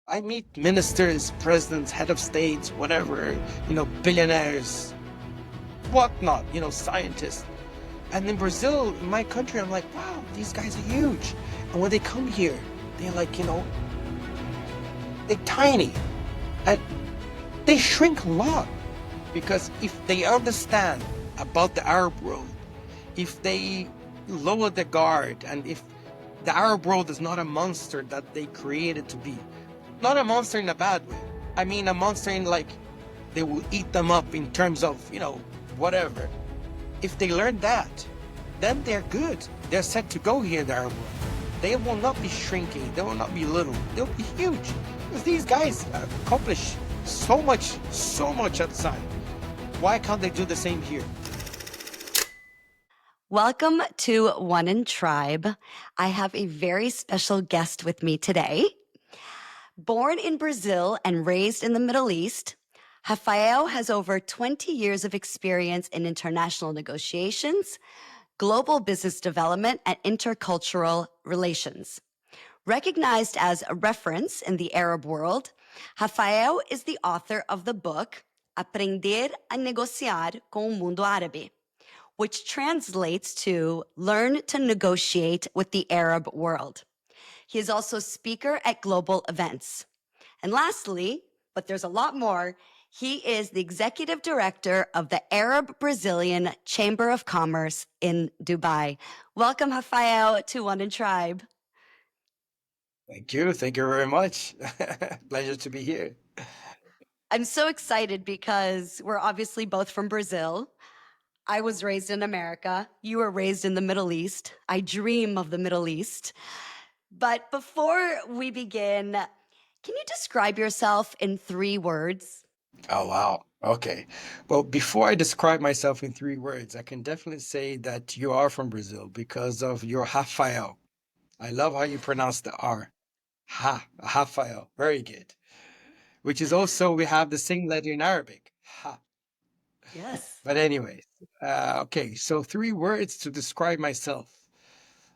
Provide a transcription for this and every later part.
I meet ministers, presidents, head of states, whatever, billionaires, whatnot, scientists. And in Brazil, in my country, I'm like, wow, these guys are huge. And when they come here, they're like, they're tiny. And they shrink a lot. Because if they understand about the Arab world, if they lower the guard, and if the Arab world is not a monster that they created to be, not a monster in a bad way. I mean, a monster in like they will eat them up in terms of, whatever. If they learn that, then they're good. They're set to go here in the Arab world. They will not be shrinking. They will not be little. They'll be huge. Because these guys accomplish so much outside. Why can't they do the same here? Welcome to One in Tribe. I have a very special guest with me today. Born in Brazil and raised in the Middle East, Rafael has over 20 years of experience in international negotiations, global business development, and intercultural relations. Recognized as a reference in the Arab world, Rafael is the author of the book Aprender a Negociar com o Mundo Árabe, which translates to Learn to Negotiate with the Arab World. He is also speaker at global events. And lastly, but there's a lot more, he is the executive director of the Arab Brazilian Chamber of Commerce in Dubai. Welcome, Rafael, to One in Tribe. Thank you. Thank you very much. Pleasure to be here. I'm so excited because we're obviously both from Brazil. I was raised in America. You were raised in the Middle East. I dream of the Middle East. But before we begin, can you describe yourself in 3 words? Oh, wow. Okay. Well, before I describe myself in 3 words, I can definitely say that you are from Brazil because of your Rafael. I love how you pronounce the R. Rafael. Very good. Which is also, we have the same letter in Arabic. Ha. Yes. But anyways, okay. So 3 words to describe myself.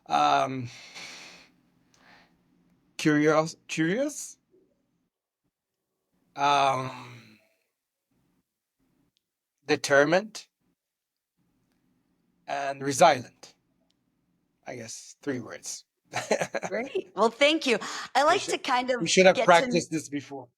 Um, curious, um, determined, and resilient. I guess 3 words. Great. Well, thank you. I We like should to kind we of should have get to practiced this before.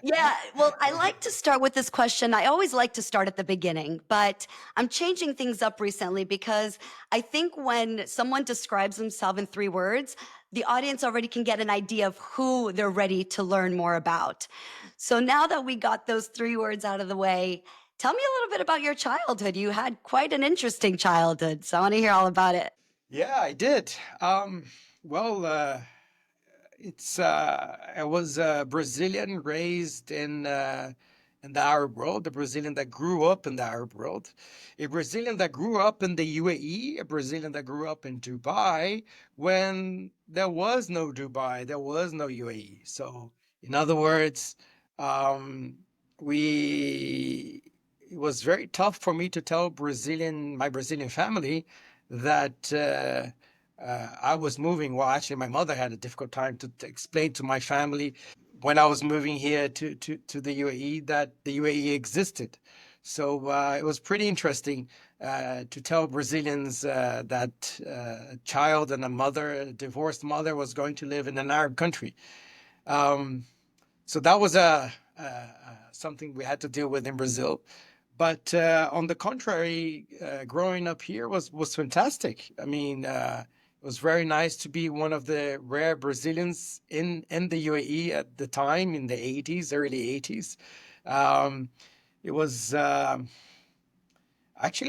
Yeah, well, I like to start with this question. I always like to start at the beginning, but I'm changing things up recently because I think when someone describes themselves in 3 words, the audience already can get an idea of who they're ready to learn more about. So now that we got those 3 words out of the way, tell me a little bit about your childhood. You had quite an interesting childhood, so I want to hear all about it. Yeah, I did. Well, I was Brazilian, raised in the Arab world, a Brazilian that grew up in the Arab world, a Brazilian that grew up in the UAE, a Brazilian that grew up in Dubai when there was no Dubai, there was no UAE. So, in other words, um, we it was very tough for me to tell my Brazilian family that. I was moving. Well, actually, my mother had a difficult time to explain to my family when I was moving here to the UAE that the UAE existed. So it was pretty interesting to tell Brazilians that a child and a divorced mother, was going to live in an Arab country. Um, so that was something we had to deal with in Brazil. But on the contrary, growing up here was fantastic. I mean, it was very nice to be one of the rare Brazilians in the UAE at the time in the 80s, early 80s. Um, it was actually,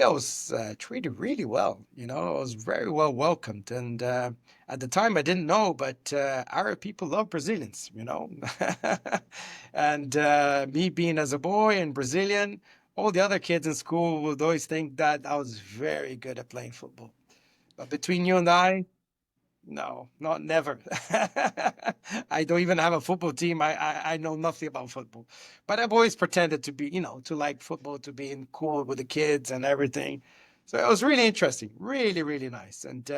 I was treated really well. I was very well welcomed. And at the time, I didn't know, but Arab people love Brazilians. And me being as a boy and Brazilian, all the other kids in school would always think that I was very good at playing football. But between you and I, no, not never. I don't even have a football team. I know nothing about football, but I've always pretended to be, to like football, to be in cool with the kids and everything. So it was really interesting, really, really nice, and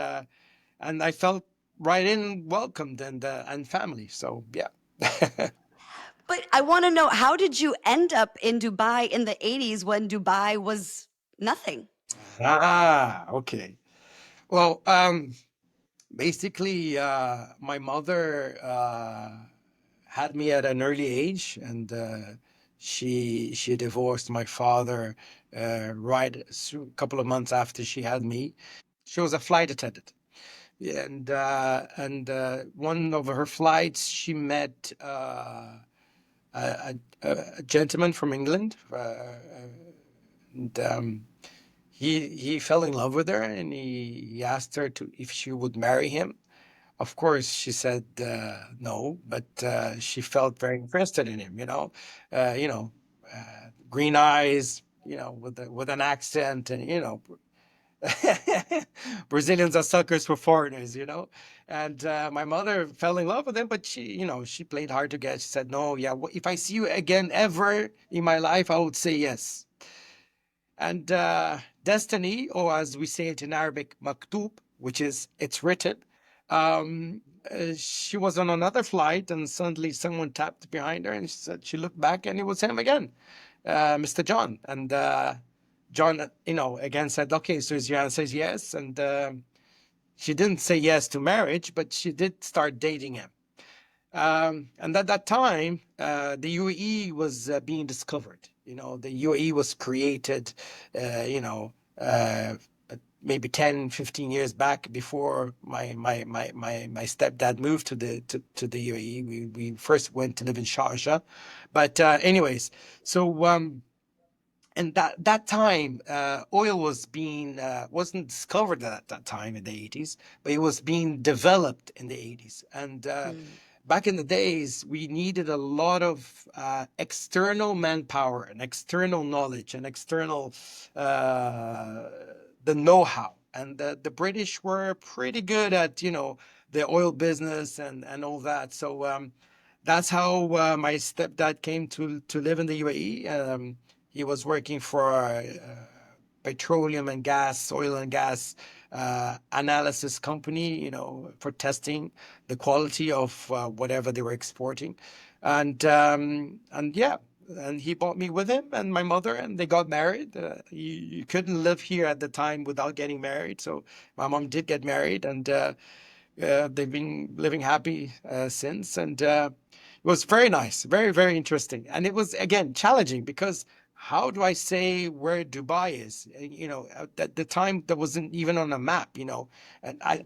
I felt right in welcomed and family. So yeah. But I want to know, how did you end up in Dubai in the 80s when Dubai was nothing? Okay. Well, basically, my mother had me at an early age, and she divorced my father right a couple of months after she had me. She was a flight attendant. Yeah, and one of her flights, she met a gentleman from England, and he fell in love with her, and he asked her to if she would marry him. Of course, she said no, but she felt very interested in him. You know, green eyes, with an accent, and Brazilians are suckers for foreigners, And my mother fell in love with him, but she played hard to get. She said, "No, yeah, if I see you again ever in my life, I would say yes." And destiny, or as we say it in Arabic, maktub, which is it's written. She was on another flight, and suddenly someone tapped behind her, and she looked back, and it was him again, Mr. John. And John, again said, "Okay, so your answer is yes." And she didn't say yes to marriage, but she did start dating him. And at that time, the UAE was being discovered. The UAE was created, maybe 10, 15 years back before my stepdad moved to the UAE. We first went to live in Sharjah. But anyways, so and that time, oil wasn't discovered at that time in the 80s, but it was being developed in the 80s. And back in the days, we needed a lot of external manpower and external knowledge and external the know-how. And the British were pretty good at the oil business and all that. So that's how my stepdad came to live in the UAE. He was working for petroleum and gas, oil and gas analysis company, for testing the quality of whatever they were exporting, and yeah, and he brought me with him and my mother, and they got married. You couldn't live here at the time without getting married, so my mom did get married, and they've been living happy since, and it was very nice, very, very interesting. And it was, again, challenging because how do I say where Dubai is? At the time that wasn't even on a map, and I'm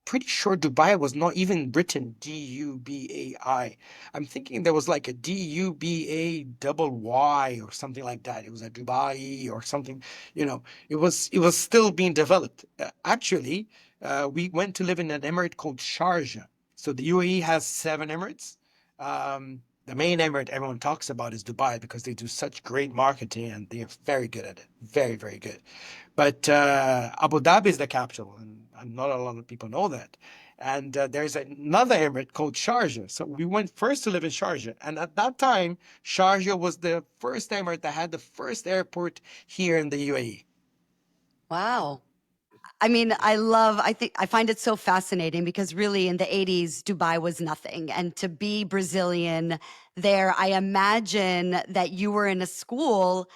pretty sure Dubai was not even written Dubai. I'm thinking there was like a Duba double Y or something like that. It was a Dubai or something, it was still being developed. Actually, we went to live in an emirate called Sharjah. So the UAE has 7 emirates. The main emirate everyone talks about is Dubai because they do such great marketing and they are very good at it. Very, very good. But Abu Dhabi is the capital, and not a lot of people know that. And there's another emirate called Sharjah. So we went first to live in Sharjah. And at that time, Sharjah was the first emirate that had the first airport here in the UAE. Wow. I mean, I find it so fascinating because really in the 80s, Dubai was nothing. And to be Brazilian there, I imagine that you were in a school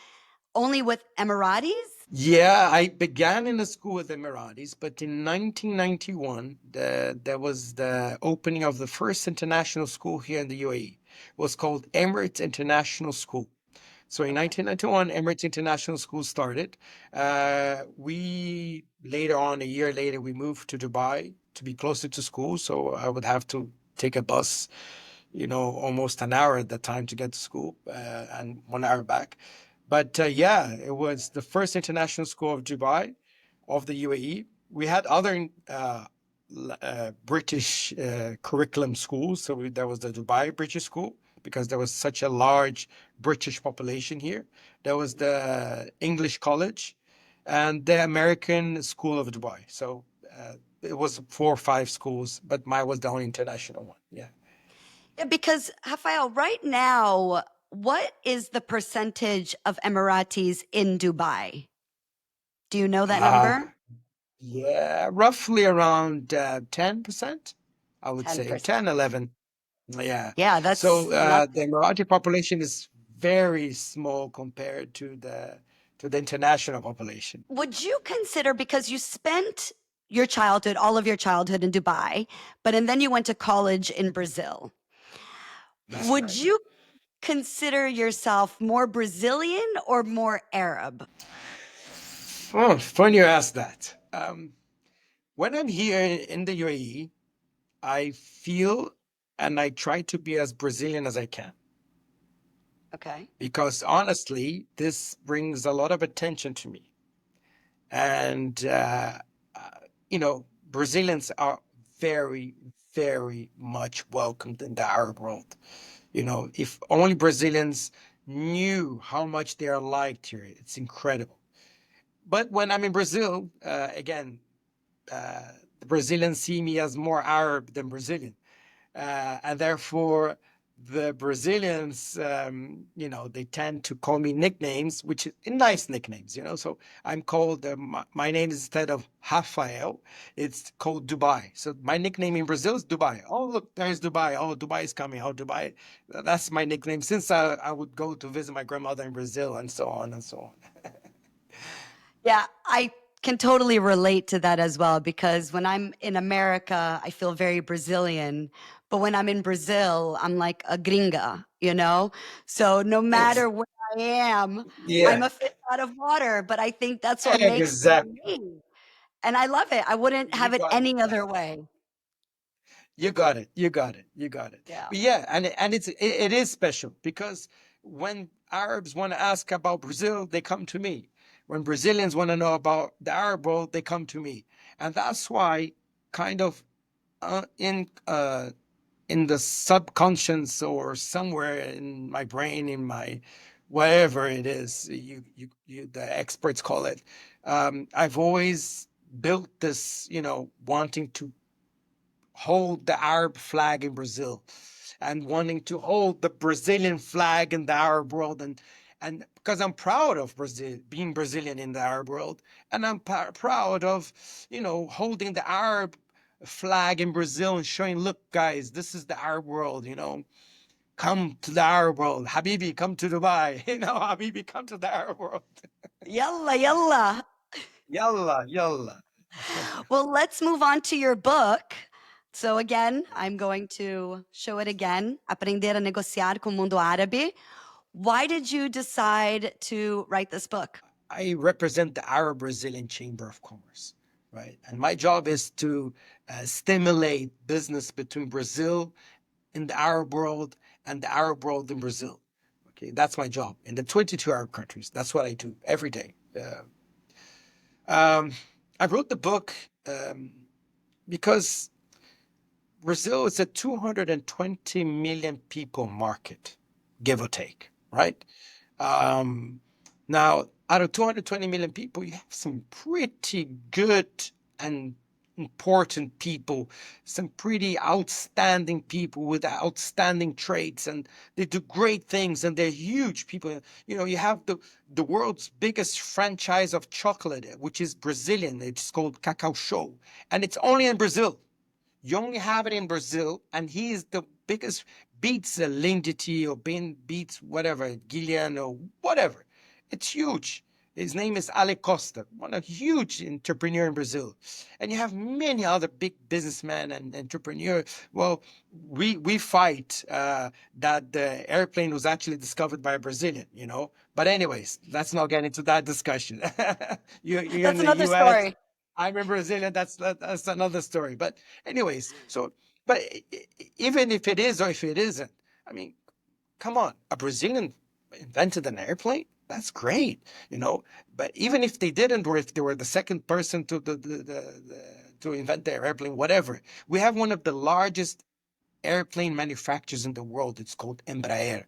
only with Emiratis? Yeah, I began in a school with Emiratis, but in 1991, there was the opening of the first international school here in the UAE. It was called Emirates International School. So in Okay. 1991, Emirates International School started. We later on, a year later, we moved to Dubai to be closer to school. So I would have to take a bus, almost an hour at the time to get to school, and 1 hour back. But yeah, it was the first international school of Dubai, of the UAE. We had other British curriculum schools. So there was the Dubai British School because there was such a large British population here. There was the English College and the American School of Dubai. So it was 4 or 5 schools, but mine was the only international one. Yeah. Yeah, because Rafael, right now, what is the percentage of Emiratis in Dubai? Do you know that number? Yeah, roughly around 10%, I would say 10%. 10, 11. Yeah. Yeah, So that's not. the Emirati population is very small compared to the international population. Would you consider, because you spent your childhood, all of your childhood in Dubai, but and then you went to college in Brazil. That's Would right. you consider yourself more Brazilian or more Arab? Oh, funny you ask that. When I'm here in the UAE, I feel and I try to be as Brazilian as I can Okay. because honestly, this brings a lot of attention to me. And, uh, Brazilians are very, very much welcomed in the Arab world. If only Brazilians knew how much they are liked here, it's incredible. But when I'm in Brazil, again, the Brazilians see me as more Arab than Brazilian. And therefore the Brazilians, they tend to call me nicknames, which is nice nicknames, So I'm called, my name is instead of Rafael, it's called Dubai. So my nickname in Brazil is Dubai. Oh, look, there's Dubai. Oh, Dubai is coming. Oh, Dubai. That's my nickname since I would go to visit my grandmother in Brazil and so on and so on. Yeah, I can totally relate to that as well because when I'm in America, I feel very Brazilian. But when I'm in Brazil, I'm like a gringa, you know? So no Ex- matter where I am, I'm yeah, a fish out of water. But I think that's what makes exactly. me. And I love it. I wouldn't You have it got it. any other way. You got it. You got it. You got it. Yeah. But yeah, and it is special because when Arabs want to ask about Brazil, they come to me. When Brazilians want to know about the Arab world, they come to me, and that's why, kind of, uh, in uh, in the subconscious or somewhere in my brain, in my whatever it is, the experts call it. I've always built this, wanting to hold the Arab flag in Brazil and wanting to hold the Brazilian flag in the Arab world, and because I'm proud of Brazil being Brazilian in the Arab world, and I'm proud of holding the Arab flag in Brazil and showing, look guys, this is the Arab world, come to the Arab world, Habibi, come to Dubai, Habibi, come to the Arab world. Yalla, yalla. Yalla, yalla. Well, let's move on to your book. So again, I'm going to show it again. Aprender a negociar com o mundo árabe. Why did you decide to write this book? I represent the Arab Brazilian Chamber of Commerce, right? And my job is to stimulate business between Brazil and the Arab world and the Arab world in Brazil. Okay, that's my job in the 22 Arab countries. That's what I do every day. Um, I wrote the book because Brazil is a 220 million people market, give or take, right? Um, Now, out of 220 million people, you have some pretty good and important people, some pretty outstanding people with outstanding traits, and they do great things, and they're huge people. You have the world's biggest franchise of chocolate, which is Brazilian. It's called Cacau Show, and it's only in Brazil. You only have it in Brazil, and he is the biggest, beats Lindity or beats whatever, Gillian or whatever. It's huge. His name is Ale Costa, one a huge entrepreneur in Brazil. And you have many other big businessmen and entrepreneurs. Well, we fight that the airplane was actually discovered by a Brazilian. But anyways, let's not get into that discussion. You're in That's the another US. story. I'm a Brazilian. That's another story. But anyways, but even if it is or if it isn't, I mean, come on, a Brazilian invented an airplane. That's great, But even if they didn't, or if they were the second person to invent the airplane, whatever, we have one of the largest airplane manufacturers in the world. It's called Embraer.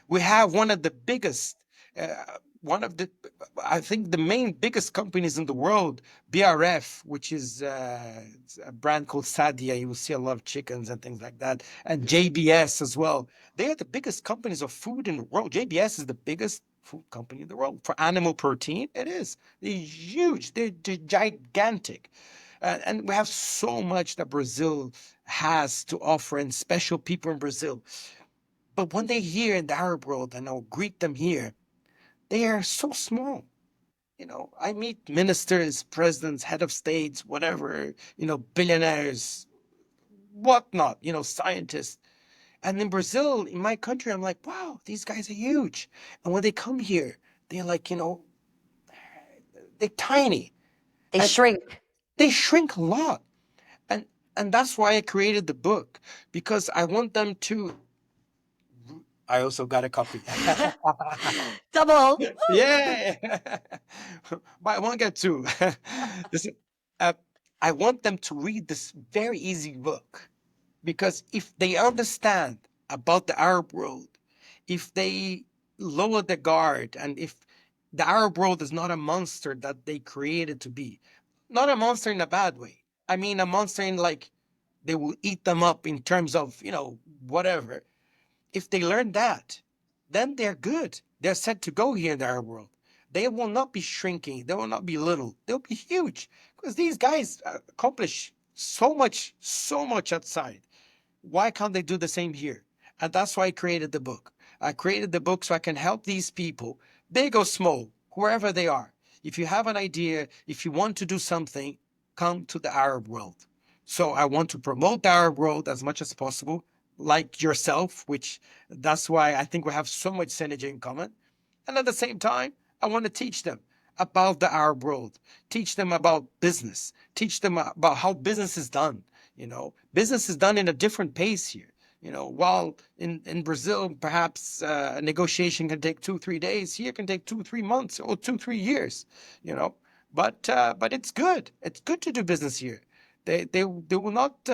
We have one of the biggest, uh, one of the, I think the main biggest companies in the world, BRF, which is it's a brand called Sadia. You will see a lot of chickens and things like that, and JBS as well. They are the biggest companies of food in the world. JBS is the biggest food company in the world for animal protein. It is. They're huge. They're gigantic. And we have so much that Brazil has to offer and special people in Brazil. But when they hear in the Arab world and I'll greet them here, they are so small. I meet ministers, presidents, head of states, whatever, billionaires, whatnot, scientists. And in Brazil, in my country, I'm like, wow, these guys are huge. And when they come here, they're like, they're tiny They and shrink. they shrink a lot. And and that's why I created the book, because I want them to. I also got a copy. Double. Yeah. But I won't get two. Listen, uh, I want them to read this very easy book, because if they understand about the Arab world, if they lower the guard, and if the Arab world is not a monster that they created to be, not a monster in a bad way. I mean, a monster in like they will eat them up in terms of, whatever. If they learn that, then they're good. They're set to go here in the Arab world. They will not be shrinking. They will not be little. They'll be huge, because these guys accomplish so much outside. Why can't they do the same here? And that's why I created the book. I created the book so I can help these people, big or small, wherever they are. If you have an idea, if you want to do something, come to the Arab world. So I want to promote the Arab world as much as possible, like yourself, which that's why I think we have so much synergy in common. And at the same time, I want to teach them about the Arab world, teach them about business, teach them about how business is done. Business is done in a different pace here. While in Brazil, perhaps a negotiation can take 2, 3 days, here can take 2, 3 months or 2, 3 years. You know, but it's good. It's good to do business here. They will not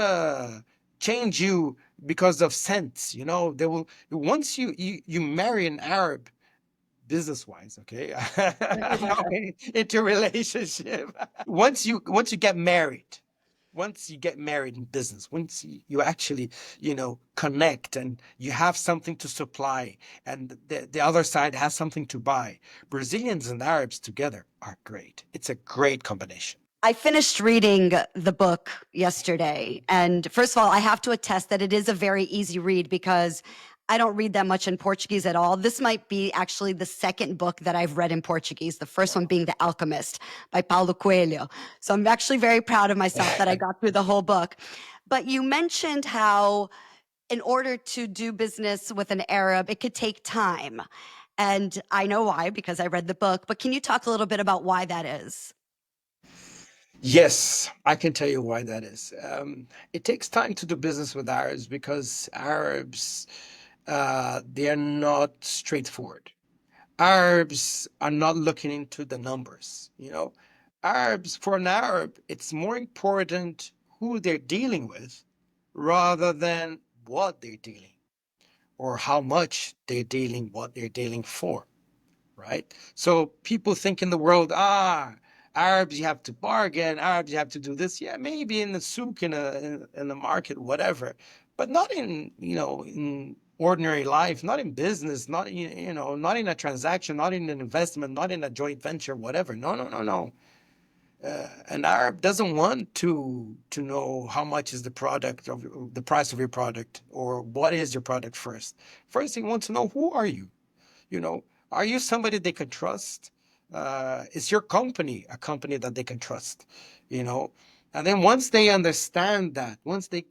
change you because of cents. They will, once you marry an Arab, business wise, okay. I'm not into relationship. Once you get married, once you get married in business, once you actually, connect, and you have something to supply, and the other side has something to buy, Brazilians and Arabs together are great. It's a great combination. I finished reading the book yesterday. And first of all, I have to attest that it is a very easy read because I don't read that much in Portuguese at all. This might be actually the second book that I've read in Portuguese, the first one being The Alchemist by Paulo Coelho. So I'm actually very proud of myself that I got through the whole book. But you mentioned how, in order to do business with an Arab, it could take time. And I know why, because I read the book. But can you talk a little bit about why that is? Yes, I can tell you why that is. It takes time to do business with Arabs because Arabs, they are not straightforward. Arabs are not looking into the numbers. Arabs, for an Arab, it's more important who they're dealing with rather than what they're dealing, or how much they're dealing, what they're dealing for, right? So people think in the world, Arabs, you have to bargain. Arabs, you have to do this. Yeah, maybe in the souk, in the market, whatever, but not in ordinary life, not in business, not not in a transaction, not in an investment, not in a joint venture, whatever. No, no, no, no. An Arab doesn't want to know how much is the product of the price of your product, or what is your product first. First, he wants to know, who are you? You know, are you somebody they can trust? Is your company a company that they can trust? You know, and then once they understand that, once they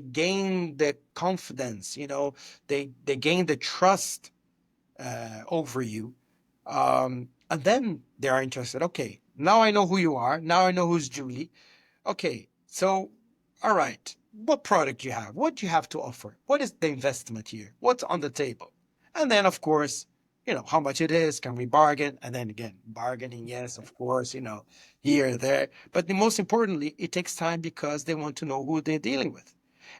gain the confidence, they gain the trust over you, and then they are interested. Okay, now I know who you are. Now I know who's Julie. Okay, so all right, what product you have? What do you have to offer? What is the investment here? What's on the table? And then, of course, how much it is. Can we bargain? And then again, bargaining, yes, of course, here, there. But the most importantly, it takes time because they want to know who they're dealing with.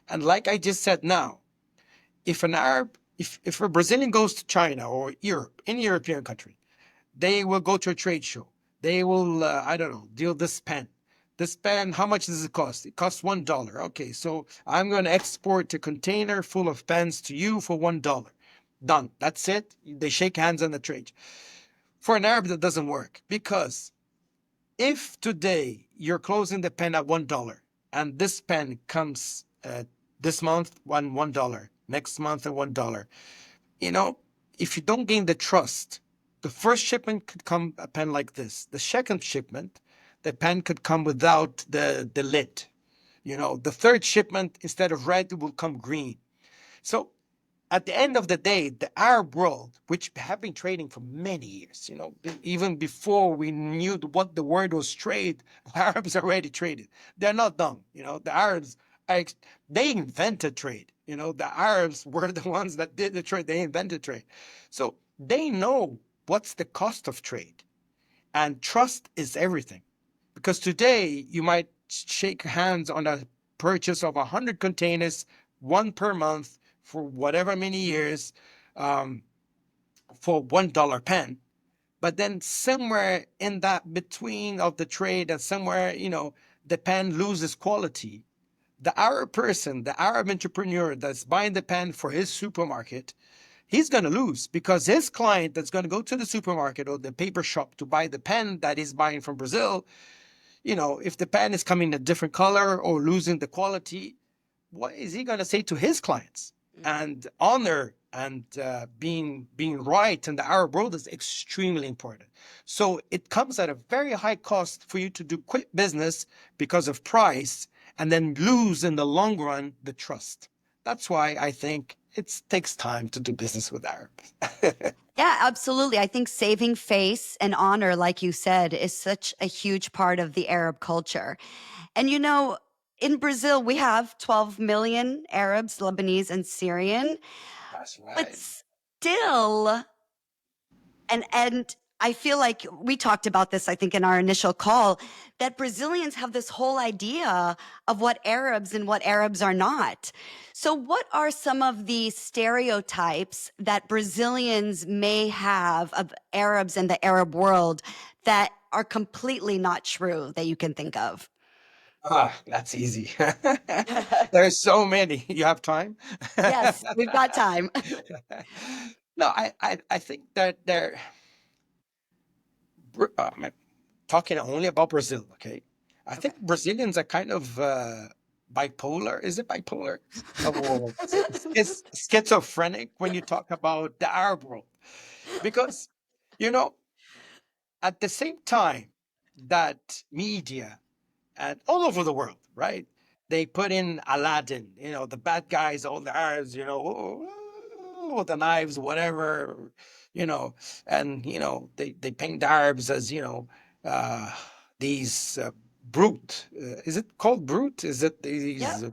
And like I just said now, if an Arab, if a Brazilian goes to China or Europe, any European country, they will go to a trade show. They will, I don't know, deal this pen. This pen, how much does it cost? It costs $1. Okay, so I'm going to export a container full of pens to you for $1. Done. That's it. They shake hands on the trade. For an Arab, that doesn't work, because if today you're closing the pen at $1 and this pen comes Uh, this month, $1. Next month, $1. You know, if you don't gain the trust, the first shipment could come a pen like this. The second shipment, the pen could come without the lid. You know, the third shipment, instead of red, it will come green. So at the end of the day, the Arab world, which have been trading for many years, you know, even before we knew what the word was trade, Arabs already traded. They're not dumb, you know. The Arabs, they invented trade. You know, the Arabs were the ones that did the trade. They invented trade, so they know what's the cost of trade, and trust is everything. Because today you might shake hands on a purchase of 100 containers, one per month for whatever many years, um, for $1 pen. But then somewhere in that between of the trade, and somewhere, you know, the pen loses quality. The Arab person, the Arab entrepreneur that's buying the pen for his supermarket, he's going to lose, because his client that's going to go to the supermarket or the paper shop to buy the pen that he's buying from Brazil, you know, if the pen is coming a different color or losing the quality, what is he going to say to his clients? And honor and being right in the Arab world is extremely important. So it comes at a very high cost for you to do quick business because of price, and then lose in the long run the trust. That's why I think it takes time to do business with Arabs. Yeah, absolutely. I think saving face and honor, like you said, is such a huge part of the Arab culture. And you know, in Brazil, we have 12 million Arabs, Lebanese, and Syrian, That's but right. still, and I feel like we talked about this, I think, in our initial call, that Brazilians have this whole idea of what Arabs and what Arabs are not. So, what are some of the stereotypes that Brazilians may have of Arabs and the Arab world that are completely not true that you can think of? Ah, that's easy. There's so many. You have time? Yes, we've got time. No, I think that I'm talking only about Brazil, okay? I Okay. think Brazilians are kind of bipolar. Is it bipolar? Or schizophrenic when you talk about the Arab world. Because, you know, at the same time that media and all over the world, right? They put in Aladdin, you know, the bad guys, all the Arabs, you know, with the knives, whatever, you know, and they paint the Arabs as uh, these brute. Is it called brute? Is it Yep. these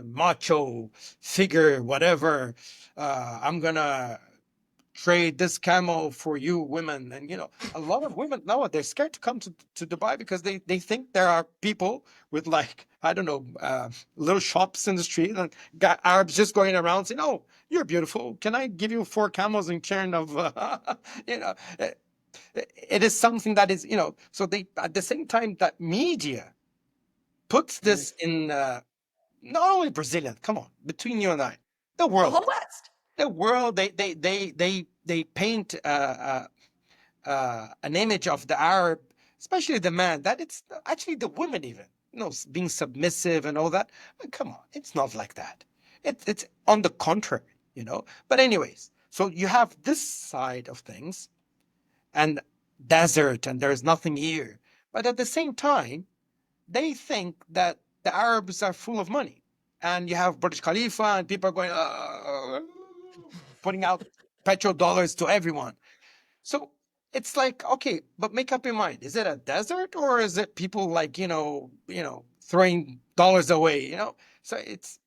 macho figure, whatever? I'm gonna trade this camel for you women. And a lot of women now, they're scared to come to Dubai, because they think there are people with, like, I don't know, little shops in the street, and got Arabs just going around saying, oh, you're beautiful, can I give you 4 camels in turn of you know uh, it is something that is, so they, at the same time that media puts Mhm. this in, not only Brazilian, come on, between you and I, the The whole world, West. they paint an image of the Arab, especially the man, that it's actually the women, even, being submissive and all that. But come on, it's not like that. It's on the contrary. But anyways, so you have this side of things, and desert, and there's nothing here. But at the same time, they think that the Arabs are full of money, and you have British Khalifa, and people are going, putting out petrodollars to everyone. So it's like, okay, but make up your mind. Is it a desert, or is it people, like, throwing dollars away? So it,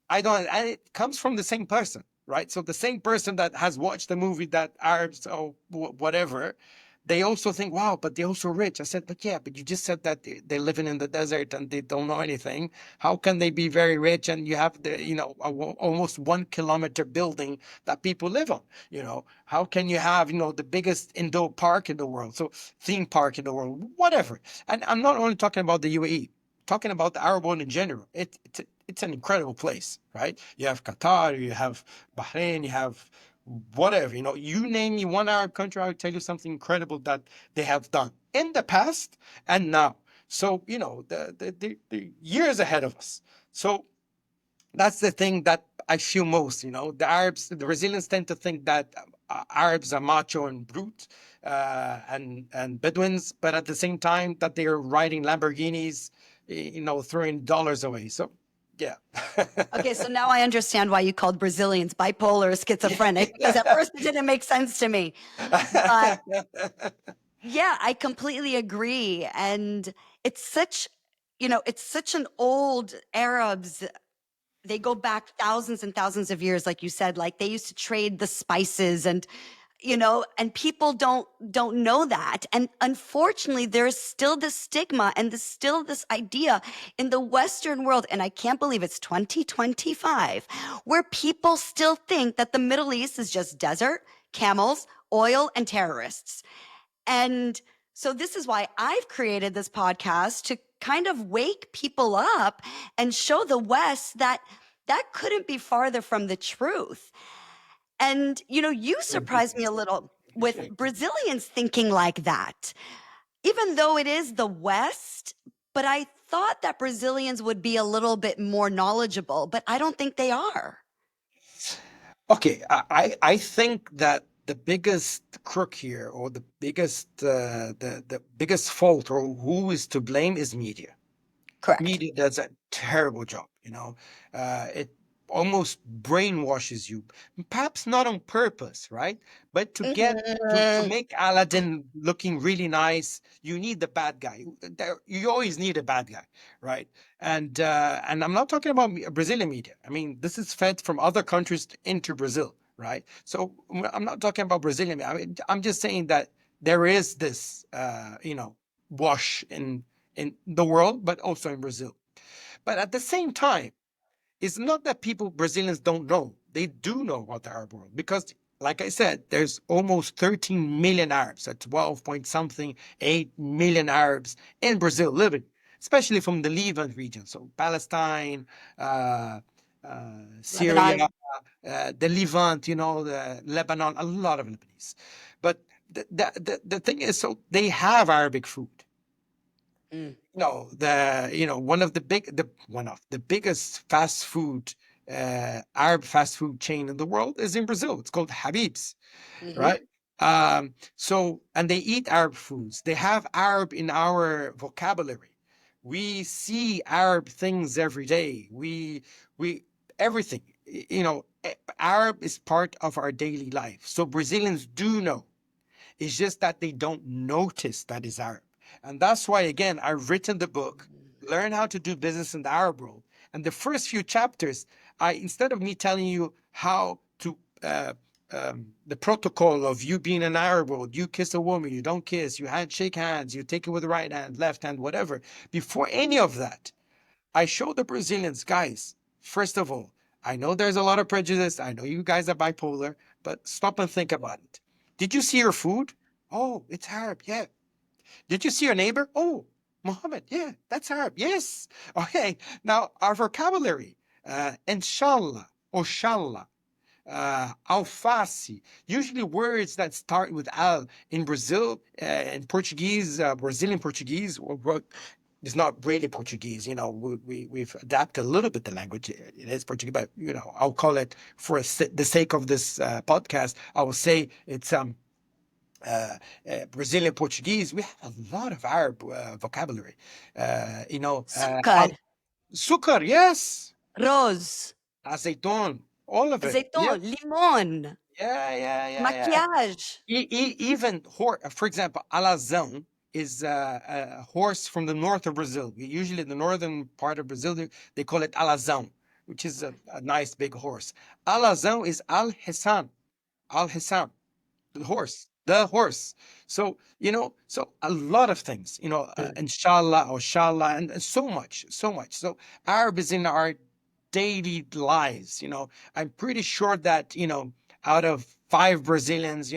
I don't, and it comes from the same person, right? So the same person that has watched the movie that Arabs, or whatever, they also think, wow, but they're also rich. I said, but yeah, but you just said that they're living in the desert and they don't know anything. How can they be very rich? And you have almost 1 kilometer building that people live on. How can you have, the biggest indoor park in the world? So theme park in the world, whatever. And I'm not only talking about the UAE, talking about the Arab world in general. It's an incredible place, right? You have Qatar, you have Bahrain, you have whatever. You name me one Arab country, I will tell you something incredible that they have done in the past and now. So, the years ahead of us. So that's the thing that I feel most. The Brazilians tend to think that Arabs are macho and brute, and Bedouins, but at the same time that they are riding Lamborghinis, throwing dollars away. So, yeah. Okay, so now I understand why you called Brazilians bipolar or schizophrenic, because at first it didn't make sense to me. But yeah, I completely agree. And it's such, it's such an old Arabs. They go back thousands and thousands of years, like you said. Like they used to trade the spices, and people don't know that. And unfortunately, there's still this stigma and there's still this idea in the Western world, and I can't believe it's 2025, where people still think that the Middle East is just desert, camels, oil, and terrorists. And so this is why I've created this podcast, to kind of wake people up and show the West that that couldn't be farther from the truth. And, you surprised me a little with Brazilians thinking like that, even though it is the West. But I thought that Brazilians would be a little bit more knowledgeable, but I don't think they are. Okay, I think that the biggest crook here, or the biggest fault, or who is to blame, is media. Correct. Media does a terrible job. It almost brainwashes you, perhaps not on purpose, right? But to Mhm. make Aladdin looking really nice, you need the bad guy. You always need a bad guy, right? And I'm not talking about Brazilian media. I mean, this is fed from other countries into Brazil, right? So I'm not talking about Brazilian. I'm just saying that there is this, wash in the world, but also in Brazil. But at the same time, it's not that Brazilians don't know. They do know about the Arab world because, like I said, there's almost 13 million Arabs, at 12 point something, 8 million Arabs in Brazil living, especially from the Levant region. So Palestine, uh, Lebanon. Syria, the Levant, the Lebanon, a lot of Lebanese. But the thing is, so they have Arabic food. Mm. No, one of the biggest fast food, Arab fast food chain in the world is in Brazil. It's called Habib's, Hmm. right? So, and they eat Arab foods. They have Arab in our vocabulary. We see Arab things every day. We everything. Arab is part of our daily life. So Brazilians do know. It's just that they don't notice that is Arab. And that's why, again, I've written the book, Learn How to Do Business in the Arab World. And the first few chapters, instead of me telling you how to, the protocol of you being an Arab world, you kiss a woman, you don't kiss, you shake hands, you take it with the right hand, left hand, whatever. Before any of that, I show the Brazilians, guys, first of all, I know there's a lot of prejudice. I know you guys are bipolar, but stop and think about it. Did you see your food? Oh, it's Arab. Yeah. Did you see your neighbor? Oh, Muhammad. Yeah, that's Arab. Yes. Okay. Now, our vocabulary, inshallah, oshallah, alface, usually words that start with al. In Brazil, in Portuguese, Brazilian Portuguese, it's not really Portuguese. We've adapted a little bit the language. It is Portuguese, but I'll call it, for the sake of this podcast, I will say it's Brazilian Portuguese. We have a lot of Arab vocabulary. Succar, Sucre, yes, rose, aceiton, all of it. Yeah, azeitona, limon, yeah, yeah, yeah, yeah. maquiagem. Even for example, alazão is a horse from the north of Brazil. Usually, the northern part of Brazil, they call it alazão, which is a nice big horse. Alazão is al Hissan, the horse. So, so a lot of things, inshallah or shallah, and so much, so much. So Arab is in our daily lives. I'm pretty sure that, out of 5 Brazilians,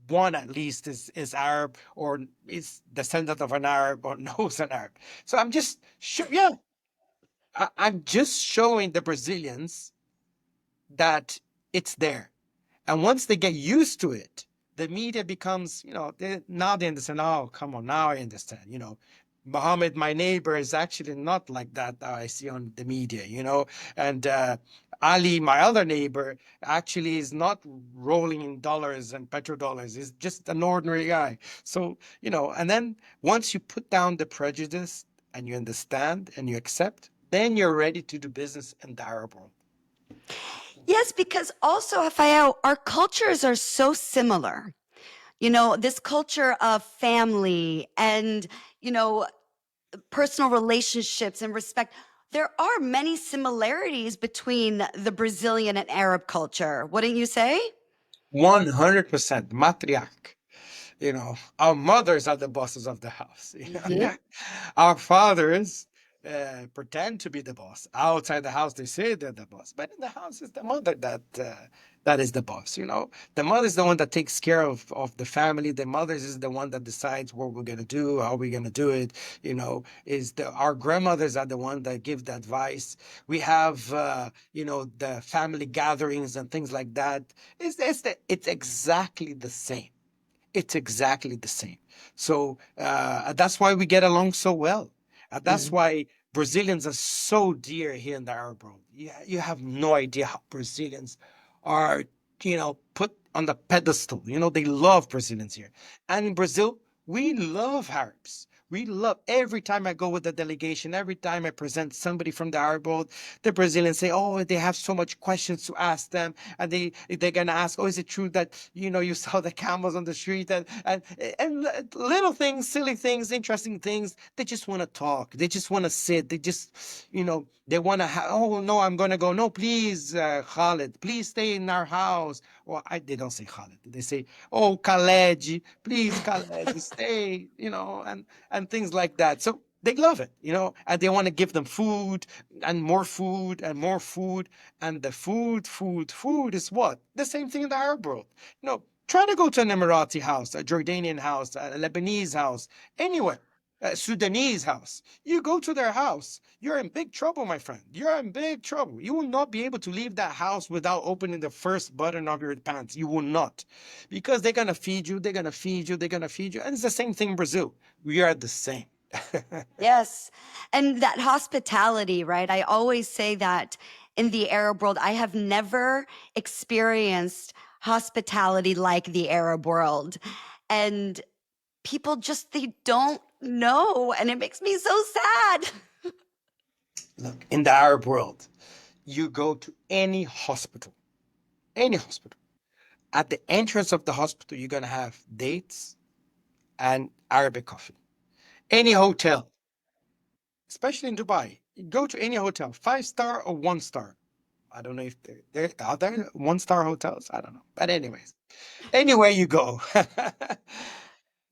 one at least is Arab, or is descendant of an Arab, or knows an Arab. So I'm just yeah, I'm just showing the Brazilians that it's there. And once they get used to it, the media becomes, now they understand. Oh, come on, now I understand. Muhammad, my neighbor, is actually not like that I see on the media, and Ali, my other neighbor, actually is not rolling in dollars and petrodollars. He's just an ordinary guy. So, and then once you put down the prejudice and you understand and you accept, then you're ready to do business in the Arab world. Yes, because also, Rafael, our cultures are so similar. This culture of family and, you know, personal relationships and respect. There are many similarities between the Brazilian and Arab culture, wouldn't you say? 100% matriarch. Our mothers are the bosses of the house. Hmm. Our fathers pretend to be the boss. Outside the house, they say they're the boss, but in the house, it's the mother that is the boss. The mother is the one that takes care of the family. The mother is the one that decides what we're gonna do, how we're gonna do it. Our grandmothers are the one that give the advice. We have the family gatherings and things like that. It's exactly the same. It's exactly the same. So that's why we get along so well. That's Hmm. why Brazilians are so dear here in the Arab world. You have no idea how Brazilians are, put on the pedestal. They love Brazilians here. And in Brazil, we love Arabs. We love every time I go with the delegation, every time I present somebody from the Arab world, the Brazilians say, "Oh, they have so much questions to ask them," and they're gonna ask, "Oh, is it true that you saw the camels on the street?" And little things, silly things, interesting things. They just want to talk. They just want to sit. They just, they want to have. "Oh no, I'm gonna go." "No, please, Khaled, please stay in our house." Or they don't say Khaled. They say, "Oh, Khaled, please, Khaled, stay." And things like that. So they love it, and they want to give them food and more food and more food. And the food is what? The same thing in the Arab world. Try to go to an Emirati house, a Jordanian house, a Lebanese house, anywhere, a Sudanese house. You go to their house, you're in big trouble, my friend. You're in big trouble. You will not be able to leave that house without opening the first button of your pants. You will not. Because they're going to feed you, they're going to feed you, they're going to feed you. And it's the same thing in Brazil. We are the same. Yes. And that hospitality, right? I always say that in the Arab world, I have never experienced hospitality like the Arab world. And people just, they don't know. And it makes me so sad. Look, in the Arab world, you go to any hospital. At the entrance of the hospital, you're going to have dates and Arabic coffee. Any hotel, especially in Dubai, you go to any hotel, 5 star or 1 star. I don't know if there are there 1 star hotels. I don't know. But anyways, anywhere you go,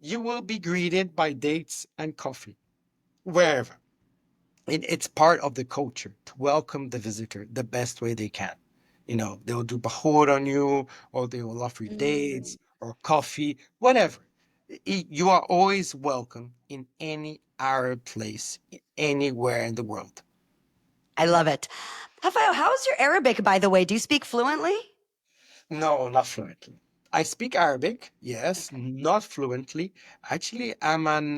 you will be greeted by dates and coffee wherever. It's part of the culture to welcome the visitor the best way they can. They'll do bahor on you, or they will offer you Mm. dates or coffee, whatever. You are always welcome in any Arab place, anywhere in the world. I love it. Rafael, how's your Arabic, by the way? Do you speak fluently? No, not fluently. I speak Arabic, yes, Okay. not fluently. Actually, I'm an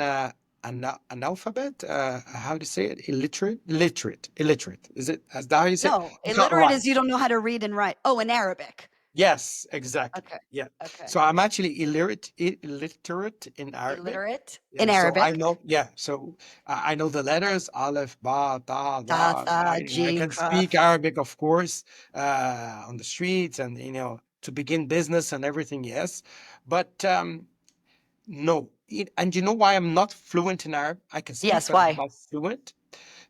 analphabet. How do you say it? Illiterate? Illiterate. Is that how you say it? No, I can't illiterate write. is you don't know how to read and write. Oh, in Arabic. Yes, exactly. Okay. Yeah. Okay. So I'm actually illiterate in Arabic. Illiterate in Yeah. So I Arabic. know, yeah. So I know the letters, aleph, ba, ta, Ta, da. tha, I jim, can speak kaf. Arabic, of course, on the streets and, to begin business and everything, yes. But no. And you know why I'm not fluent in Arabic? I can speak, Yes, but I'm why? not fluent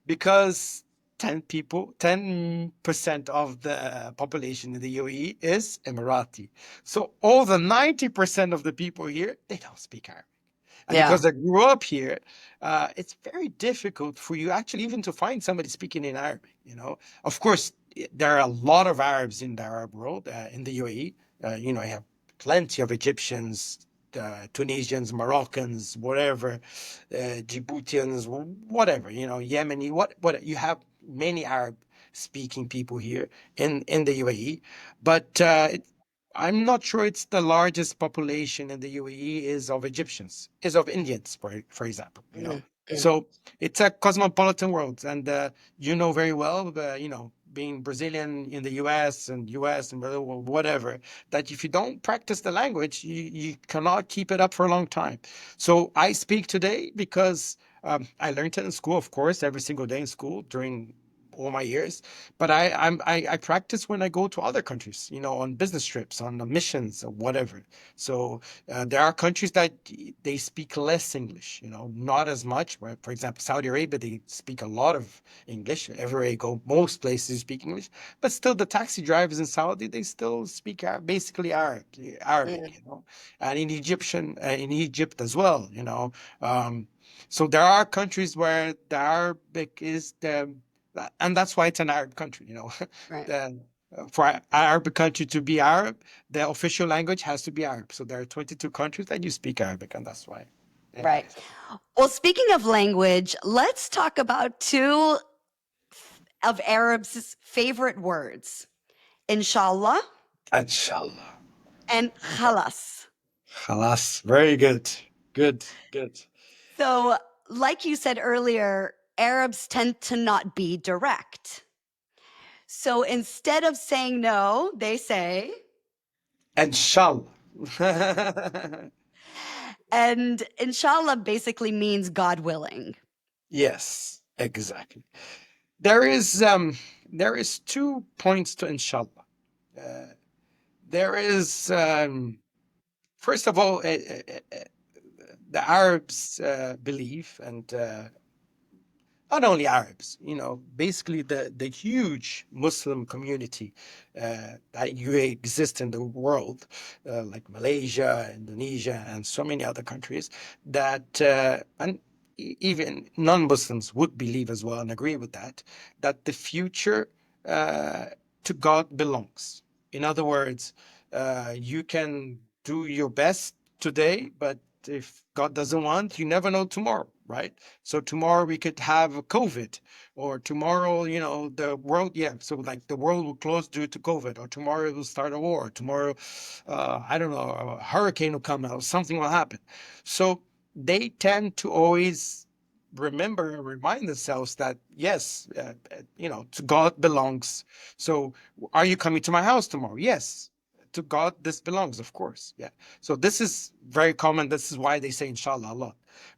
because 10% of the population in the UAE is Emirati. So all the 90% of the people here, they don't speak Arabic. And Yeah. because I grew up here, it's very difficult for you actually even to find somebody speaking in Arabic. Of course, there are a lot of Arabs in the Arab world, in the UAE. I have plenty of Egyptians, Tunisians, Moroccans, whatever, Djiboutians, whatever, Yemeni, what you have many Arab speaking people here in the UAE, but I'm not sure it's the largest population in the UAE is of Egyptians, is of Indians, for example. Mhm. So it's a cosmopolitan world, and you know very well, being Brazilian in the U.S. and whatever, that if you don't practice the language, you cannot keep it up for a long time. So I speak today because I learned it in school, of course, every single day in school during all my years. But I practice when I go to other countries, on business trips, on missions, or whatever. So there are countries that they speak less English, not as much. For example, Saudi Arabia, they speak a lot of English. Everywhere you go, most places speak English. But still, the taxi drivers in Saudi, they still speak basically Arabic, and in Egypt as well, Um, so there are countries where the Arabic is and that's why it's an Arab country, Right. the, for an Arab country to be Arab, the official language has to be Arab. So there are 22 countries that you speak Arabic, and that's why. Right. Anyways, Well, speaking of language, let's talk about two of Arabs' favorite words, inshallah inshallah. and halas. Halas. Very good. Good. Good. So, like you said earlier, Arabs tend to not be direct. So instead of saying no, they say, Inshallah. and inshallah basically means God willing. Yes, exactly. There is 2 points to inshallah. Uh, there is first of all, the Arabs believe, and not only Arabs, basically the huge Muslim community that you exist in the world, like Malaysia, Indonesia, and so many other countries, that and even non-Muslims would believe as well and agree with that the future uh, to God belongs. In other words, you can do your best today, but if God doesn't want, you never know tomorrow, right? So tomorrow we could have a COVID, or tomorrow, the world, yeah. So like the world will close due to COVID, or tomorrow it will start a war. Tomorrow, I don't know, a hurricane will come out, something will happen. So they tend to always remember and remind themselves that yes, to God belongs. So are you coming to my house tomorrow? Yes. To God, this belongs, of course. Yeah. So this is very common. This is why they say inshallah a lot.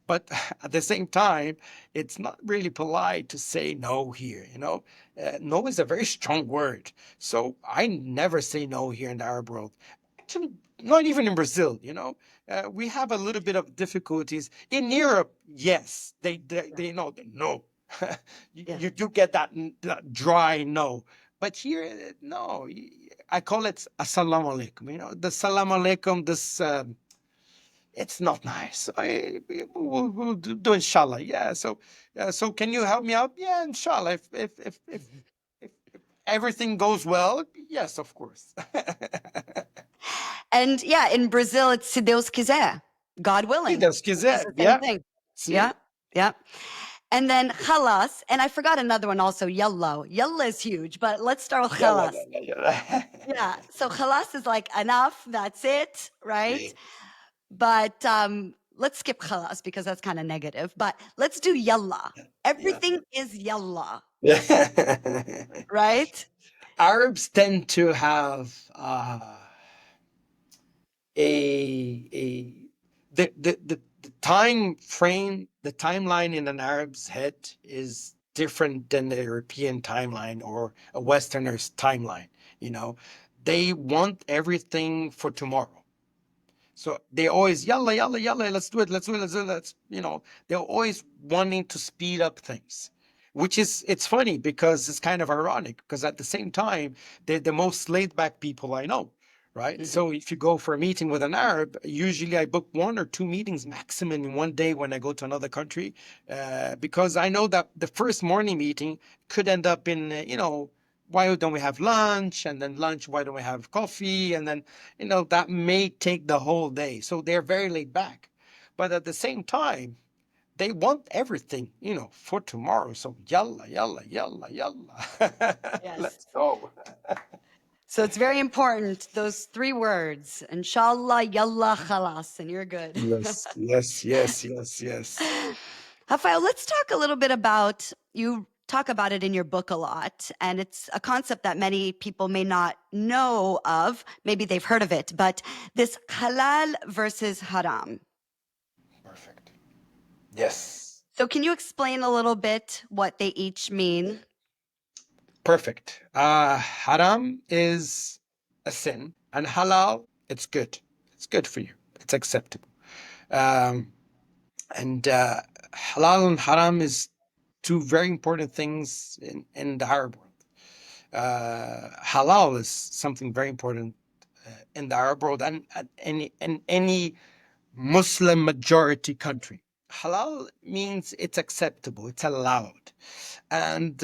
But at the same time, it's not really polite to say no here. No is a very strong word. So I never say no here in the Arab world. Actually, not even in Brazil. We have a little bit of difficulties in Europe. Yes, they know that no. You do get that dry no. But here, no. I call it assalamu alaikum. The salam alaikum, this it's not nice. We'll do inshallah. Yeah. So can you help me out? Yeah, inshallah. If everything goes well, yes, of course. And yeah, in Brazil, it's se Deus quiser, God Se willing, Deus which is quiser. the same Yeah. thing. See. Yeah, yeah. And then halas, and I forgot another one also, yalla. Yalla is huge, but let's start with Yeah, halas. Yeah, so halas is like enough, that's it, right? But let's skip halas because that's kind of negative. But let's do yalla. Everything is yalla, Yeah. right? Arabs tend to have a the time frame, the timeline in an Arab's head is different than the European timeline or a Westerner's timeline. You know, they want everything for tomorrow. So they always yalla yalla yalla, let's do it, let's do it, let's do it, they're always wanting to speed up things. Which is it's funny because it's kind of ironic because at the same time they're the most laid back people I know, right? So if you go for a meeting with an Arab, usually I book 1 or 2 meetings maximum in one day when I go to another country, because I know that the first morning meeting could end up in why don't we have lunch, and then lunch, why don't we have coffee, and then that may take the whole day. So they're very laid back. But at the same time, they want everything, for tomorrow. So yalla, yalla, yalla, yalla. Yes. Let's go. So it's very important, those 3 words, inshallah, yalla, khalas, and you're good. Yes, yes, yes, yes, yes. Rafael, let's talk a little bit about you talk about it in your book a lot, and it's a concept that many people may not know of. Maybe they've heard of it, but this halal versus haram. Perfect. Yes. So, can you explain a little bit what they each mean? Perfect. Haram is a sin, and halal, it's good. It's good for you. It's acceptable. Um, and halal and haram is two very important things in the Arab world. Halal is something very important in the Arab world and any Muslim majority country. Halal means it's acceptable, it's allowed. And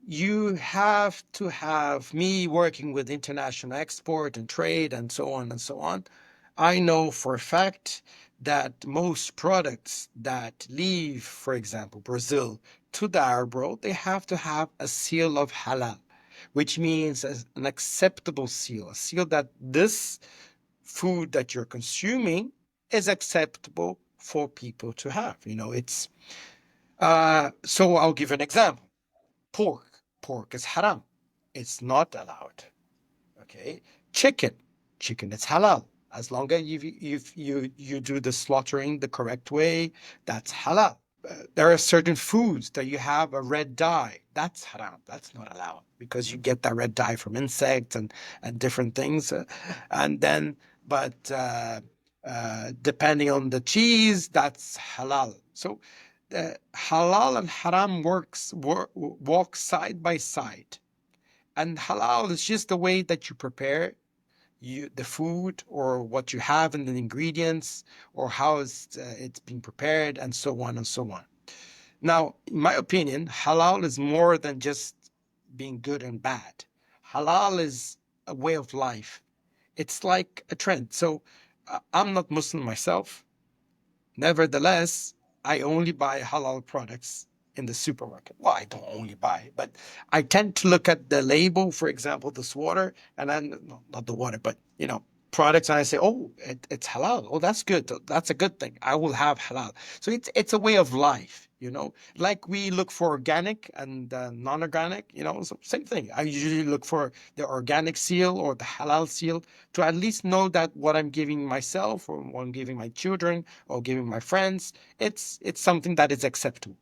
you have to have me working with international export and trade and so on and so on. I know for a fact that most products that leave, for example, Brazil to the Arab world, they have to have a seal of halal, which means an acceptable seal, a seal that this food that you're consuming is acceptable for people to have. You know, it's so I'll give an example. Pork. Pork is haram. It's not allowed. Okay. Chicken. Chicken is halal. As long as you do the slaughtering the correct way, that's halal. There are certain foods that you have a red dye. That's haram. That's not allowed because you get that red dye from insects and different things. And then, but depending on the cheese, that's halal. So halal and haram walk side by side. And halal is just the way that you prepare the food or what you have in the ingredients or how it's being prepared and so on and so on. Now, in my opinion, halal is more than just being good and bad. Halal is a way of life. It's like a trend. So I'm not Muslim myself. Nevertheless, I only buy halal products in the supermarket. Well, I don't only buy, but I tend to look at the label, for example, this water, and then no, not the water, but products, and I say, oh, it's halal. Oh, that's good. That's a good thing. I will have halal. So it's a way of life, like we look for organic and non-organic, so same thing. I usually look for the organic seal or the halal seal to at least know that what I'm giving myself or what I'm giving my children or giving my friends, it's something that is acceptable.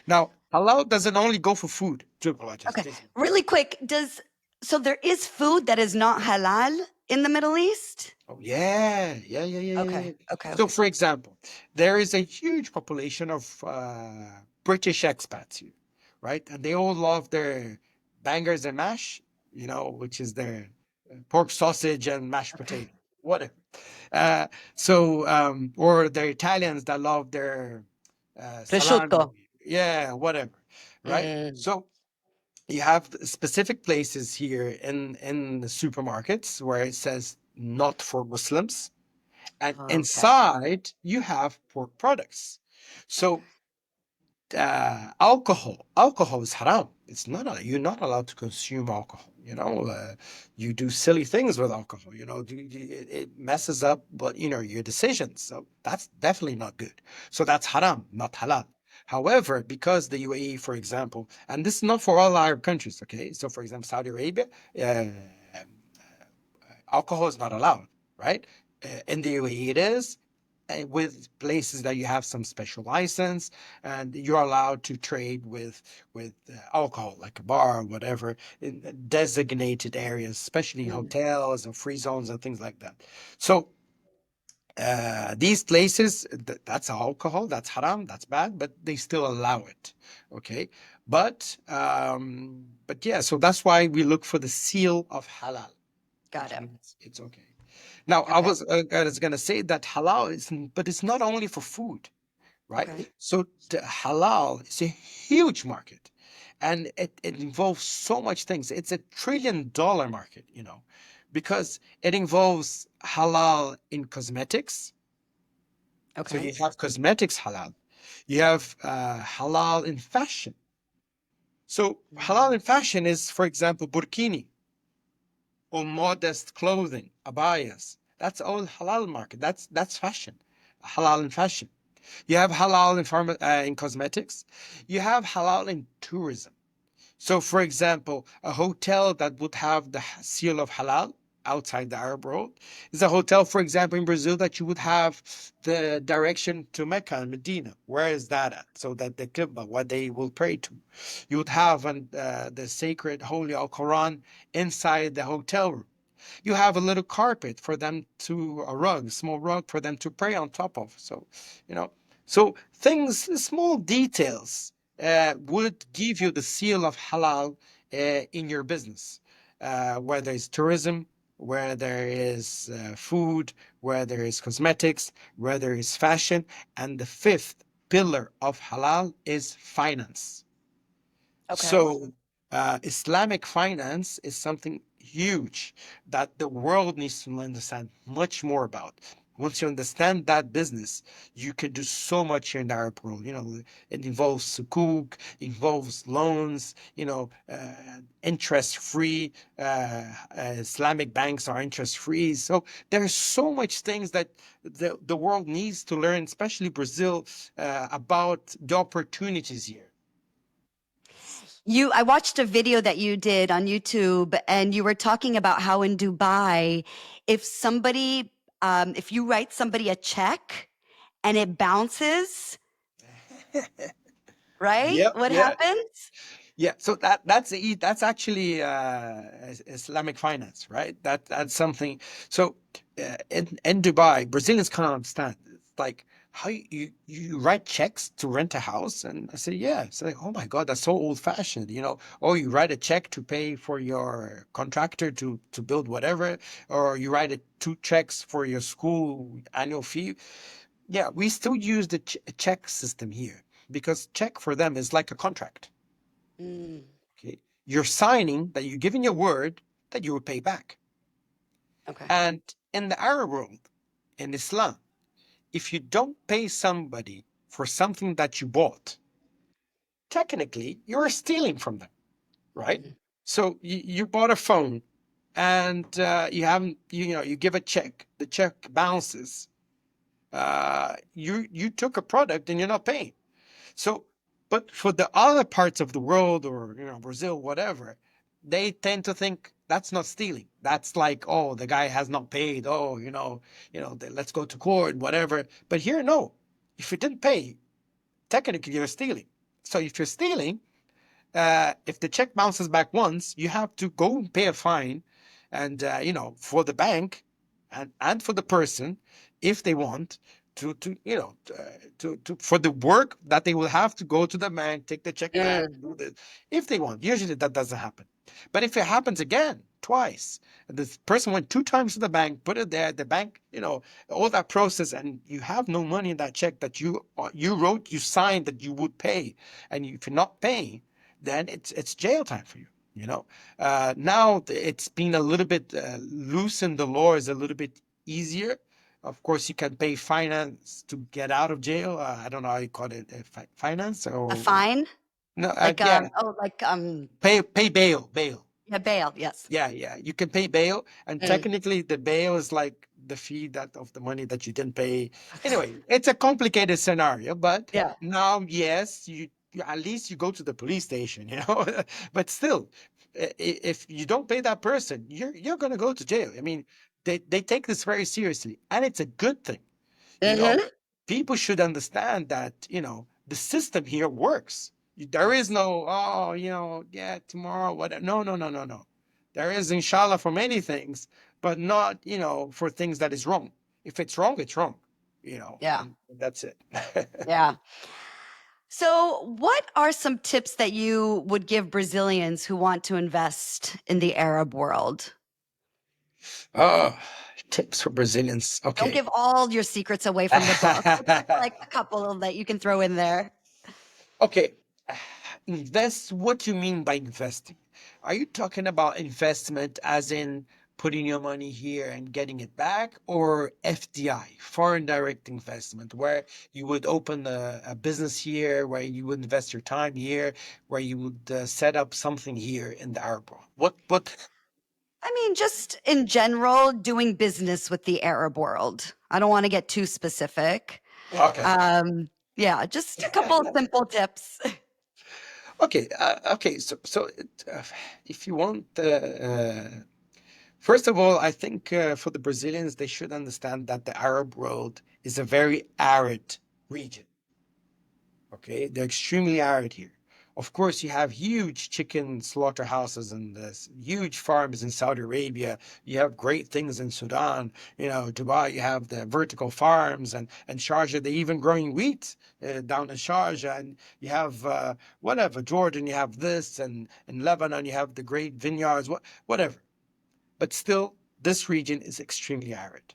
Now, halal doesn't only go for food. Do apologize, Okay, please. really quick. So there is food that is not halal in the Middle East? Oh, yeah, yeah, yeah, yeah, yeah, yeah. Okay, okay, So, okay. for example, there is a huge population of British expats here, right? And they all love their bangers and mash, which is their pork sausage and mashed Okay. potato, whatever. Or the Italians that love their salami, Prosciutto. yeah, whatever, right? Mm, So you have specific places here in the supermarkets where it says not for Muslims, and okay. inside you have pork products. So alcohol is haram. It's not you're not allowed to consume alcohol. You do silly things with alcohol. It messes up, but your decisions. So that's definitely not good. So that's haram, not halal. However, because the UAE, for example, and this is not for all Arab countries, okay? So, for example, Saudi Arabia, uh, alcohol is not allowed, right? In the UAE, it is, with places that you have some special license, and you're allowed to trade with alcohol, like a bar or whatever, in designated areas, especially mm, hotels and free zones and things like that. So these places, that's alcohol, that's haram, that's bad, but they still allow it. Okay, but yeah, so that's why we look for the seal of halal, got which it. means it's okay. Now, Okay. I was going to say that halal is, but it's not only for food, right? Okay. So the halal is a huge market, and it involves so much things. It's $1 trillion market, because it involves halal in cosmetics. So Okay. you have cosmetics halal. You have halal in fashion. So halal Mm, in fashion is, for example, burkini or modest clothing, abayas. That's all halal market. That's fashion, halal in fashion. You have halal in cosmetics. You have halal in tourism. So, for example, a hotel that would have the seal of halal outside the Arab world is a hotel, for example, in Brazil that you would have the direction to Mecca and Medina. Where is that at? So that the Qibla, what they will pray to. You would have the sacred holy Al Quran inside the hotel room. You have a little carpet for them to, a rug, small rug for them to pray on top of. So, you know, so things, small details would give you the seal of halal in your business, whether it's tourism, where there is food, where there is cosmetics, where there is fashion. And the fifth pillar of halal is finance. Okay. So, Islamic finance is something huge that the world needs to understand much more about. Once you understand that business, you can do so much here in the Arab world. It involves sukuk, involves loans, interest free. Islamic banks are interest free. So there's so much things that the world needs to learn, especially Brazil, about the opportunities here. I watched a video that you did on YouTube, and you were talking about how in Dubai, if somebody, if you write somebody a check and it bounces, right? Yep, What yeah. happens? Yeah, so that's actually Islamic finance, right? That's something. So in Dubai, Brazilians can't understand. It's like how you write checks to rent a house, and I say yeah. It's like, oh my God, that's so old fashioned. Oh, you write a check to pay for your contractor to build whatever, or you write two checks for your school annual fee. Yeah, we still use the check system here because check for them is like a contract. Mm, Okay. You're signing that you're giving your word that you will pay back. okay. And in the Arab world, in Islam, if you don't pay somebody for something that you bought, technically you're stealing from them, right? Mhm. So you bought a phone and you haven't, you give a check, the check bounces. You took a product and you're not paying. So, but for the other parts of the world or, Brazil, whatever, they tend to think that's not stealing. That's like, oh, the guy has not paid. Oh, let's go to court, whatever. But here, no. If you didn't pay, technically you're stealing. So if you're stealing, if the check bounces back once, you have to go and pay a fine, and for the bank, and for the person, if they want to for the work that they will have to go to the bank, take the check back, Mm. do this, if they want. Usually that doesn't happen, but if it happens again, twice, and this person went two times to the bank, put it there, the bank, all that process, and you have no money in that check that you wrote, you signed that you would pay, and if you're not paying, then it's jail time for you. Now it's been a little bit loosened. The law is a little bit easier. Of course, you can pay finance to get out of jail. I don't know how you call it, finance A or fine? no? Like, Yeah, oh, like, pay bail. yeah, bail. Yes. Yeah, yeah. You can pay bail, and Mm. technically the bail is like the fee that of the money that you didn't pay. Okay. Anyway, it's a complicated scenario, but Yeah. now, yes, at least you go to the police station, But still, if you don't pay that person, you're gonna go to jail. I mean, they take this very seriously, and it's a good thing. You know, Mm-hmm. people should understand that, the system here works. There is no, oh, yeah, tomorrow, whatever. No, no, no, no, no. There is inshallah for many things, but not, for things that is wrong. If it's wrong, it's wrong, Yeah. and that's it. Yeah. So, what are some tips that you would give Brazilians who want to invest in the Arab world? Oh, tips for Brazilians. Don't Okay. give all your secrets away from the book, but just like a couple that you can throw in there. Okay. Invest, what do you mean by investing? Are you talking about investment as in putting your money here and getting it back, or FDI, foreign direct investment, where you would open a business here, where you would invest your time here, where you would set up something here in the Arab world? What? I mean, just in general, doing business with the Arab world. I don't want to get too specific. Okay. Yeah, just a couple of simple tips. Okay. Okay. If you want, first of all, I think for the Brazilians, they should understand that the Arab world is a very arid region. Okay, they're extremely arid here. Of course, you have huge chicken slaughterhouses and huge farms in Saudi Arabia. You have great things in Sudan. You know, Dubai, you have the vertical farms, and Sharjah, they even growing wheat down in Sharjah. And you have whatever, Jordan, you have this, and in Lebanon, you have the great vineyards, whatever. But still, this region is extremely arid.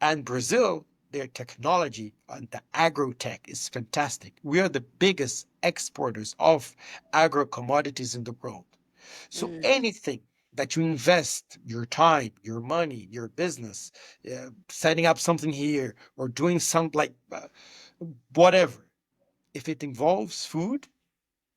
And Brazil, their technology and the agro-tech is fantastic. We are the biggest exporters of agro commodities in the world. So Mm, anything that you invest your time, your money, your business, setting up something here or doing something like whatever, if it involves food,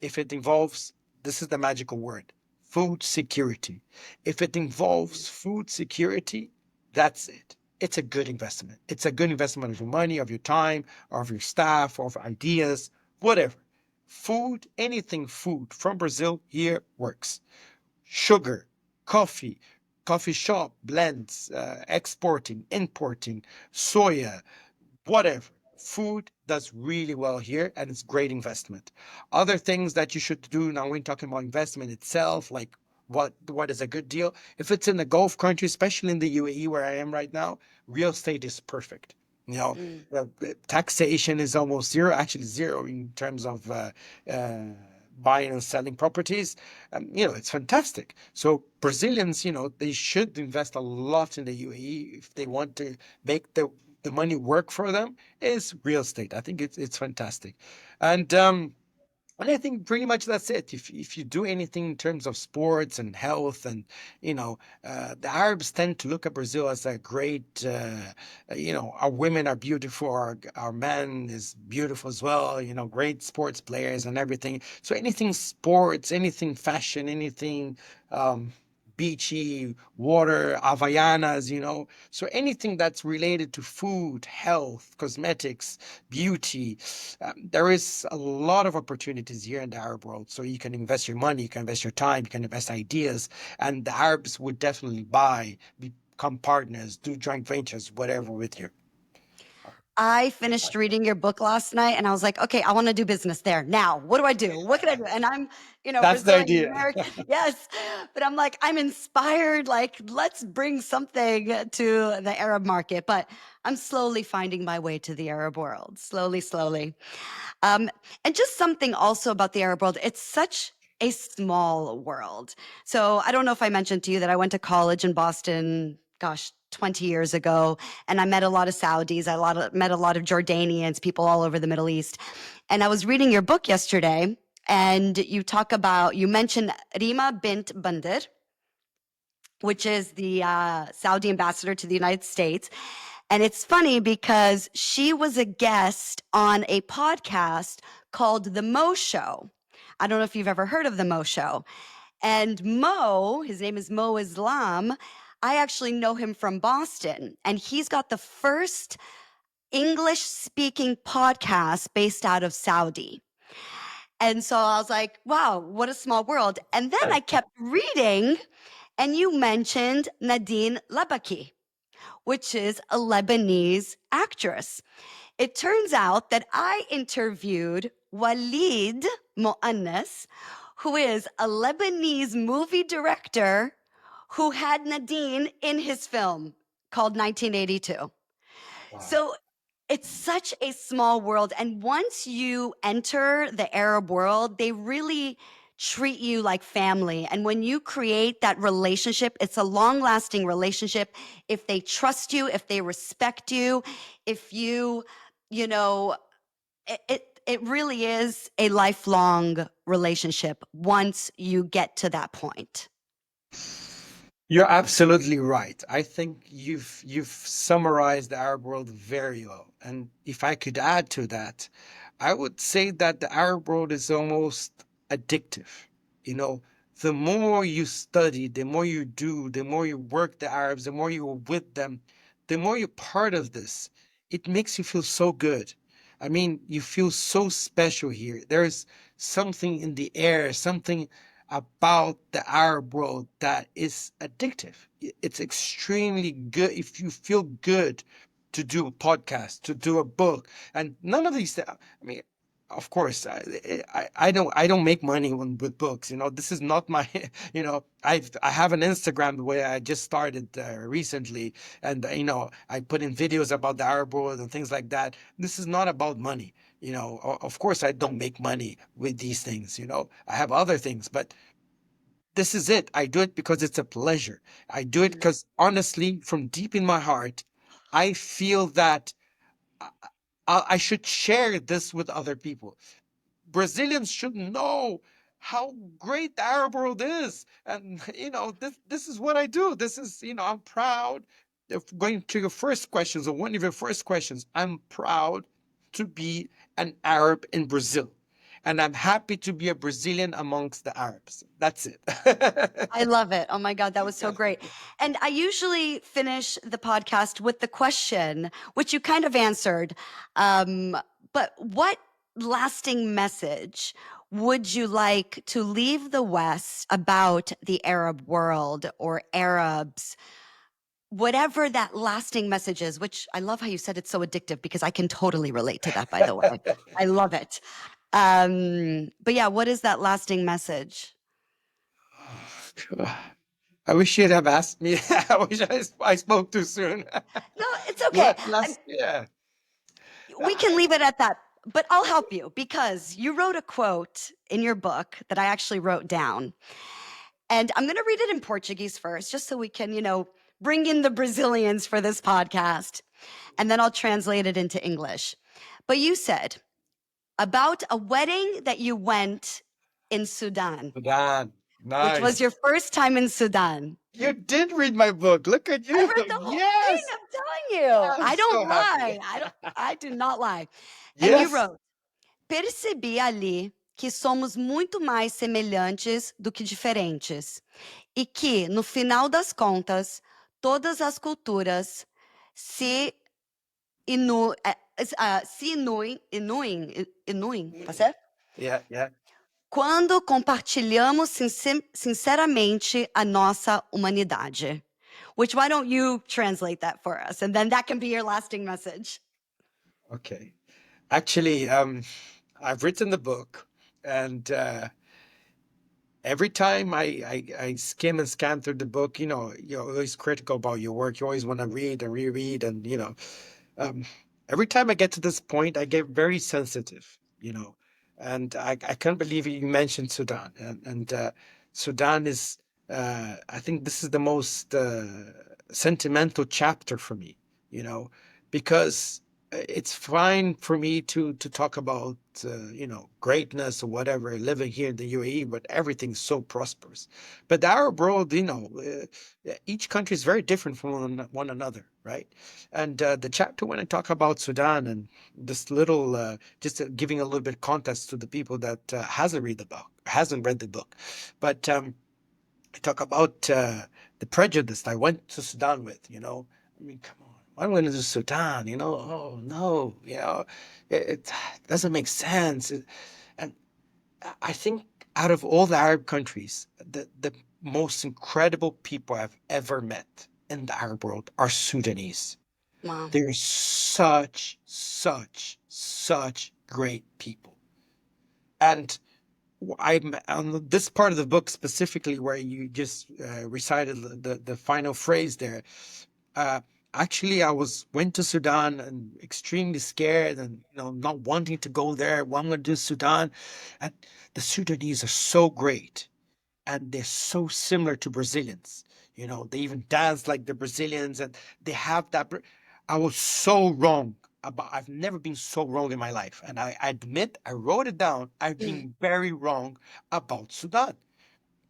if it involves, this is the magical word, food security. If it involves food security, that's it. It's a good investment. It's a good investment of your money, of your time, of your staff, of ideas, whatever. Food, anything food from Brazil here works. Sugar, coffee, coffee shop, blends, exporting, importing, soya, whatever. Food does really well here and it's great investment. Other things that you should do now when talking about investment itself, like what is a good deal? If it's in the Gulf country, especially in the UAE where I am right now, real estate is perfect. You know, mm. taxation is almost zero, actually zero in terms of uh, buying and selling properties. You know, it's fantastic. So Brazilians, you know, they should invest a lot in the UAE if they want to make the money work for them is real estate. I think it's fantastic, and and I think pretty much that's it. If you do anything in terms of sports and health, and you know, the Arabs tend to look at Brazil as a great, you know, our women are beautiful, our men is beautiful as well. You know, great sports players and everything. So anything sports, anything fashion, anything. Beachy, water, Havaianas, you know. So anything that's related to food, health, cosmetics, beauty, there is a lot of opportunities here in the Arab world. So you can invest your money, you can invest your time, you can invest ideas, and the Arabs would definitely buy, become partners, do joint ventures, whatever with you. I finished reading your book last night and I was like, okay, I want to do business there. Now, what do I do? What can I do? And I'm, That's the Brazilian idea. American. Yes. But I'm like, I'm inspired. Like, let's bring something to the Arab market. But I'm slowly finding my way to the Arab world, slowly, slowly. Um, and just something also about the Arab world, it's such a small world. So I don't know if I mentioned to you that I went to college in Boston, gosh, 20 years ago, and I met a lot of Saudis, met a lot of Jordanians, people all over the Middle East. And I was reading your book yesterday, and you mentioned Rima bint Bandir, which is the Saudi ambassador to the United States. And it's funny because she was a guest on a podcast called The Mo Show. I don't know if you've ever heard of The Mo Show. And Mo, his name is Mo Islam. I actually know him from Boston, and he's got the first English speaking podcast based out of Saudi. And so I was like, wow, what a small world. And then I kept reading, and you mentioned Nadine Labaki, which is a Lebanese actress. It turns out that I interviewed Walid Moannes, who is a Lebanese movie director who had Nadine in his film called 1982. Wow. So it's such a small world. And once you enter the Arab world, they really treat you like family. And when you create that relationship, it's a long lasting relationship. If they trust you, if they respect you, if you, you know, it really is a lifelong relationship once you get to that point. You're absolutely right. I think you've summarized the Arab world very well. And if I could add to that, I would say that the Arab world is almost addictive. You know, the more you study, the more you do, the more you work the Arabs, the more you're with them, the more you're part of this. It makes you feel so good. I mean, you feel so special here. There's something in the air, something about the Arab world that is addictive. It's extremely good if you feel good to do a podcast, to do a book, and none of these. I mean, of course, I don't make money with books. This is not my. I have an Instagram where I just started recently, and I put in videos about the Arab world and things like that. This is not about money. Of course, I don't make money with these things. I have other things, but this is it. I do it because it's a pleasure. I do it Mm. because honestly, from deep in my heart, I feel that I, I should share this with other people. Brazilians should know how great the Arab world is. And this is what I do. This is, I'm proud. If going to your first questions, or one of your first questions, I'm proud to be an Arab in Brazil. And I'm happy to be a Brazilian amongst the Arabs. That's it. I love it. Oh my God, that was so great. And I usually finish the podcast with the question, which you kind of answered. But what lasting message would you like to leave the West about the Arab world or Arabs? Whatever that lasting message is, which I love how you said it's so addictive because I can totally relate to that, by the way. I love it. But yeah, what is that lasting message? I wish you'd have asked me. I wish I spoke too soon. No, it's okay. Yeah. We can leave it at that, but I'll help you because you wrote a quote in your book that I actually wrote down. And I'm going to read it in Portuguese first, just so we can, bring in the Brazilians for this podcast. And then I'll translate it into English. But you said about a wedding that you went in Sudan, Sudan. which was Nice. your first time in Sudan. You did read my book. Look at I you. read the whole thing. Yes. I'm telling you. I'm I don't so happy. lie. I do not lie. And you Yes. wrote, percebi ali que somos muito mais semelhantes do que diferentes e que, no final das contas, todas as culturas se inuem, tá certo? Yeah, yeah. Quando compartilhamos sinceramente a nossa humanidade. Which, why don't you translate that for us? And then that can be your lasting message. Okay. Actually, I've written the book, and every time I skim and scan through the book, you're always critical about your work. You always want to read and reread, and um, every time I get to this point, I get very sensitive, and I can't believe you mentioned Sudan, and Sudan is, I think this is the most sentimental chapter for me, you know, because it's fine for me to talk about greatness or whatever living here in the UAE, but everything's so prosperous. But the Arab world, each country is very different from one another, right? And the chapter when I talk about Sudan and this little, just giving a little bit of context to the people that hasn't read the book, but I talk about the prejudice I went to Sudan with. I mean, come on. Why went to Sudan? Oh no, it doesn't make sense. And I think out of all the Arab countries, the most incredible people I've ever met in the Arab world are Sudanese. Wow. They're such great people. And I'm on this part of the book specifically where you just recited the final phrase there. Uh, Actually, I went to Sudan and extremely scared and not wanting to go there. Wanting to do Sudan, and the Sudanese are so great and they're so similar to Brazilians. They even dance like the Brazilians, and they have that. I was so wrong about. I've never been so wrong in my life, and I admit I wrote it down. I've been very wrong about Sudan,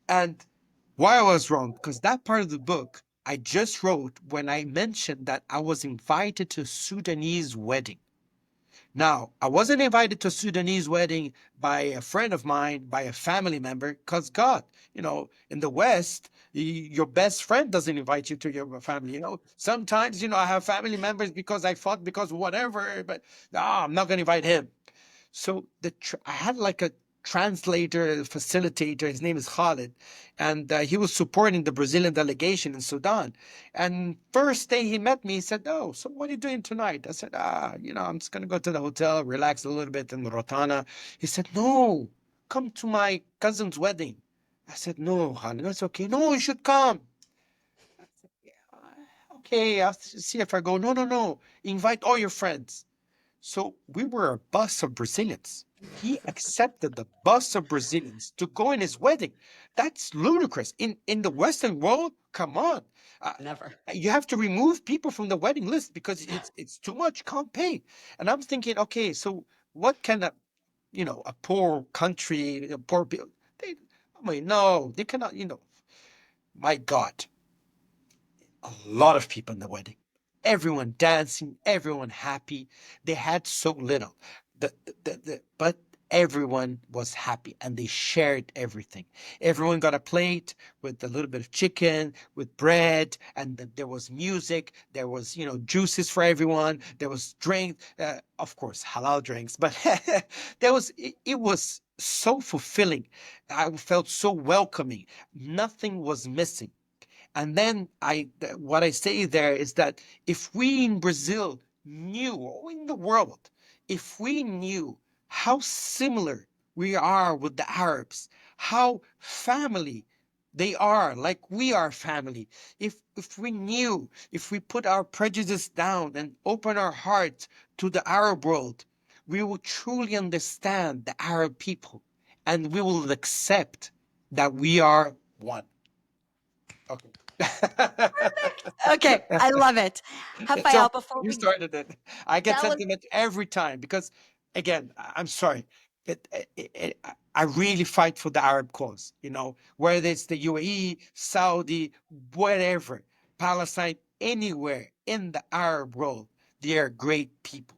and why I was wrong because that part of the book I just wrote when I mentioned that I was invited to a Sudanese wedding. Now, I wasn't invited to a Sudanese wedding by a friend of mine, by a family member, because God, in the West, your best friend doesn't invite you to your family. Sometimes, I have family members because I fought, because whatever, but no, I'm not going to invite him. So I had like a translator, facilitator. His name is Khalid, and he was supporting the Brazilian delegation in Sudan. And first day he met me, he said, "Oh, so what are you doing tonight?" I said, I'm just gonna go to the hotel, relax a little bit in Rotana." He said, "No, come to my cousin's wedding." I said, "No, Khalid, that's okay. No, you should come." I said, "Yeah, okay, I'll see if I go." "No, no, no. Invite all your friends." So we were a bus of Brazilians. He accepted the bus of Brazilians to go in his wedding. That's ludicrous. In the Western world, come on. Uh, Never. you have to remove people from the wedding list because it's too much, can't pay. And I'm thinking, okay, so what can a poor country, poor people, no, they cannot, my God, a lot of people in the wedding. Everyone dancing, everyone happy. They had so little. But everyone was happy and they shared everything. Everyone got a plate with a little bit of chicken, with bread, and there was music. There was, juices for everyone. There was drink, of course, halal drinks, but it was so fulfilling. I felt so welcoming. Nothing was missing. And then what I say there is that if we in Brazil knew, or in the world, if we knew how similar we are with the Arabs, how family they are, like we are family, if we knew, if we put our prejudice down and open our hearts to the Arab world, we will truly understand the Arab people and we will accept that we are one. Okay. Okay, I love it. So Rafael, before you we started it. I get that was sentiment every time because, again, I'm sorry. I really fight for the Arab cause, whether it's the UAE, Saudi, whatever, Palestine, anywhere in the Arab world, they are great people.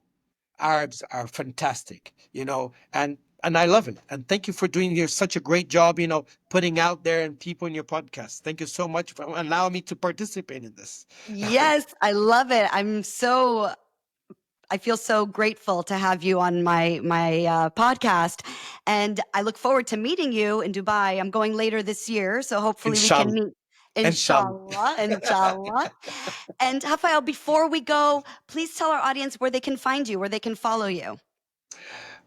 Arabs are fantastic, and I love it. And thank you for doing such a great job, putting out there and people in your podcast. Thank you so much for allowing me to participate in this. Yes, I love it. I feel so grateful to have you on my podcast, and I look forward to meeting you in Dubai. I'm going later this year, so hopefully we can Inshallah. meet. Inshallah. Inshallah, inshallah. And Rafael, before we go, please tell our audience where they can find you, where they can follow you.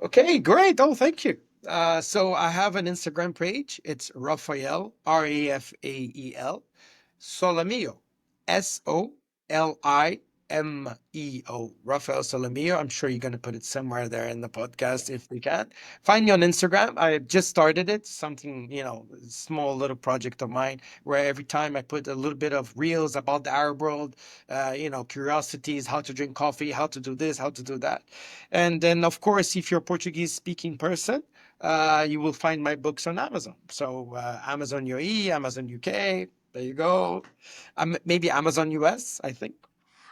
Okay, great. Oh, thank you. So I have an Instagram page. It's Rafael, Rafael, Solimeo, Solimeo. Rafael Solimeo. I'm sure you're going to put it somewhere there in the podcast if we can. Find me on Instagram. I just started it, something, small little project of mine where every time I put a little bit of reels about the Arab world, curiosities, how to drink coffee, how to do this, how to do that. And then, of course, if you're a Portuguese speaking person, you will find my books on Amazon. So Amazon UAE, Amazon UK. There you go. Maybe Amazon US, I think.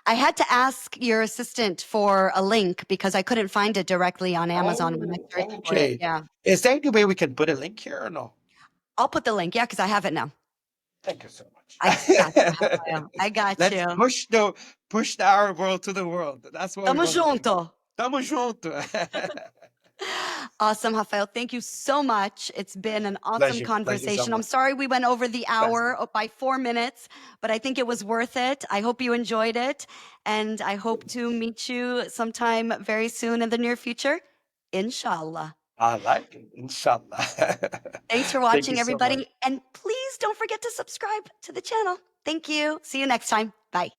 I had to ask your assistant for a link because I couldn't find it directly on Amazon when I Oh, searched for it. okay. Yeah. Is there any way we can put a link here or no? I'll put the link. Yeah, because I have it now. Thank you so I much. got you, Rafael. I got Let's you. push the Arab world to the world. That's what we Tamo want to do. junto. Tamo junto. Awesome, Rafael. Thank you so much. It's been an awesome Pleasure. Pleasure so conversation. I'm much. sorry we went over the Pleasure. hour by 4 minutes, but I think it was worth it. I hope you enjoyed it. And I hope to meet you sometime very soon in the near future. Inshallah. I like it. Inshallah. Thanks for Thank you watching, so much. everybody. And please don't forget to subscribe to the channel. Thank you. See you next time. Bye.